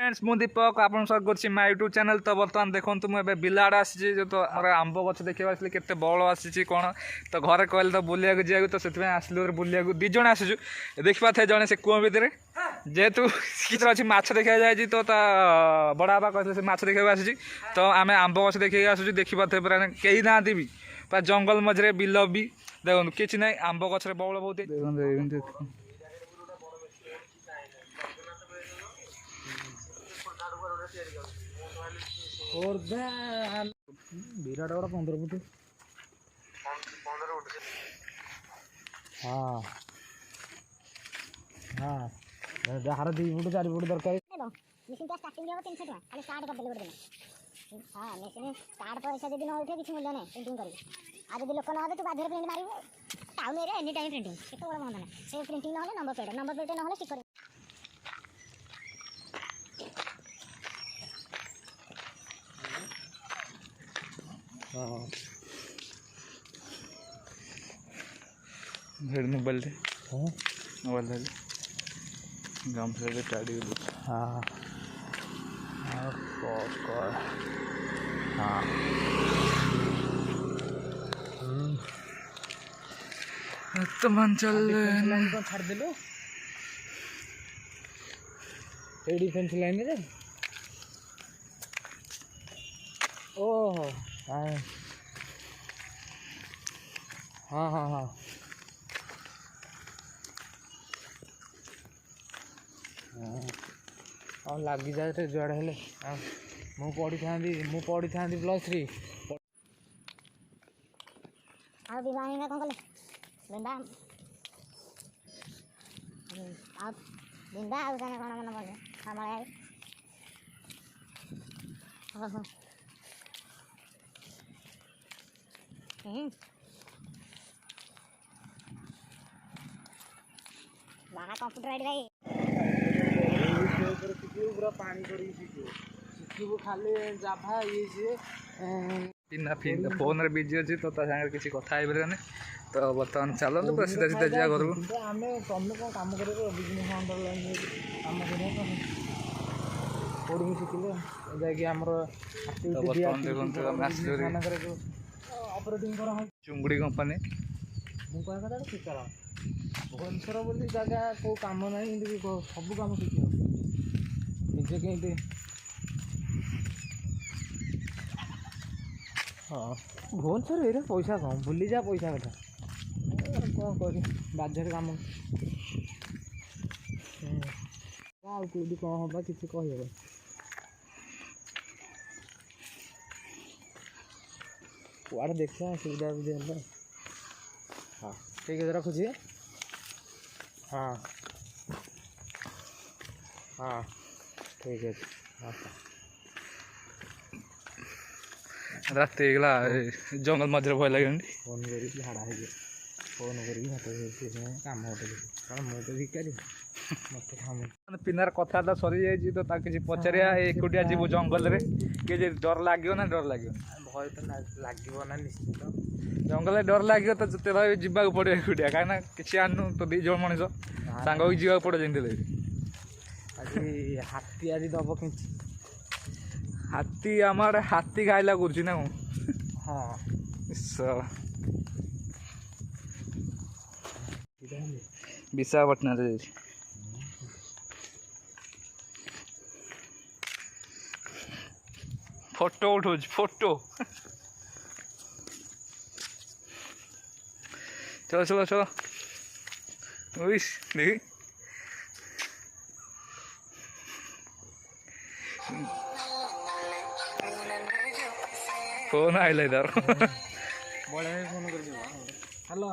Friends मु दीपक आप कर माय यूट्यूब चैनल। तो बर्तमान देखो मुझे बिलाड़ आसी जो तो आंब गच देखा आसली के बल आसी कौन तो घरे कहले तो बुलिया जाए तो से आसलु बुलिया दिज आसीचु देखा थे जड़े से कूह भितर जेहेतु किसी अच्छी माछ देखा जाए तो बड़ा बाबा कहते माछ देखा आसी तो आम आंब गच देखा आसुचु देखा थे पूरा कहीं ना भी पूरा जंगल मझे बिल भी देखो किसी ना आंब गचर बल बहुत विराट बड़ा 15 फुट हाँ हाँ जार 2 फुट 4 फुट दरकार मेसिन का स्टार्टिंग हो 300 टका खाली स्टार्ट कर देले दिन हां मेसिन स्टार्ट पैसा जदी न उठे किछ मूल्य नै प्रिंटिंग करी आ जदी लोक न होले तू बाधर प्रिंट मारिबो town area any time printing केतो बड़ मंद नै से प्रिंटिंग न होले नंबर प्लेट न होले स्टिकर हाँ भेड़ मोबाइल थे हाँ मोबाइल थे गाम से टाड़ी हाँ हाँ तो मन चल छाड़ देलो ए डिफेंस लाइन रे ओह हाँ हाँ हाँ हाँ हाँ लग जाए जुआड़े हेले मुझे पढ़ी था +3 आ विवाह में कौन कले बिंदा आ बिंदा आ जाने कौन मन बोले हमारे हां हां बाहर कंप्यूटर आईडी भाई पूरा पानी करी शिखिबो खाली जाभा ये जे पिना फिन फोन रे बिजी अछि तो ता संगे किसी कथा आइ बरे तो बर्तमान चलो तो सीधा सीधा जा घर को आमे तमे को काम करे को बिजनेस अंडरलाइन काम करे को कोडिंग शिखिले जाय कि हमरो एक्टिविटी दिया देखो हम आसलो रे माने करे जो ऑपरेटिंग करा है चुंगड़ी कंपनी मु कह कथा ठीक करा भुवनेश्वर बोली जगह को काम नहीं इंदि सब काम शिखियो निजे के हाँ भुवनेश्वर एरिया पैसा कम भूली जा पैसा कथा कौन कर बाजार काम कौटी कौन हम किसी कह कुआड़े देखा सुविधा भी हाँ ठीक है रखुची हाँ हाँ ठीक है हाँ रात जंगल मझे भय लगे फोन कर झाड़ा है फोन कर काम कारण मुझे भिकारी मत पिनार कथा सरी जाइए तो किसी पचारिया एकुटिया जीव जंगल रे कि डर लगे ना डर लगे भय तो लगे ना निश्चित जंगल डर लगे तो जिते भाई जावाक पड़े एकुटिया कहीं किसी आनु तो 2 जन मनीष सांग होगी जावाक पड़े जमी आज हाथी आज दब कि हाथी आम हाथी खाइला कर ना हाँ विशाखापट्टना फोटो उठो फोटो चलो चलो चलो देखी फोन आइला इधर बड़े फोन कर हेलो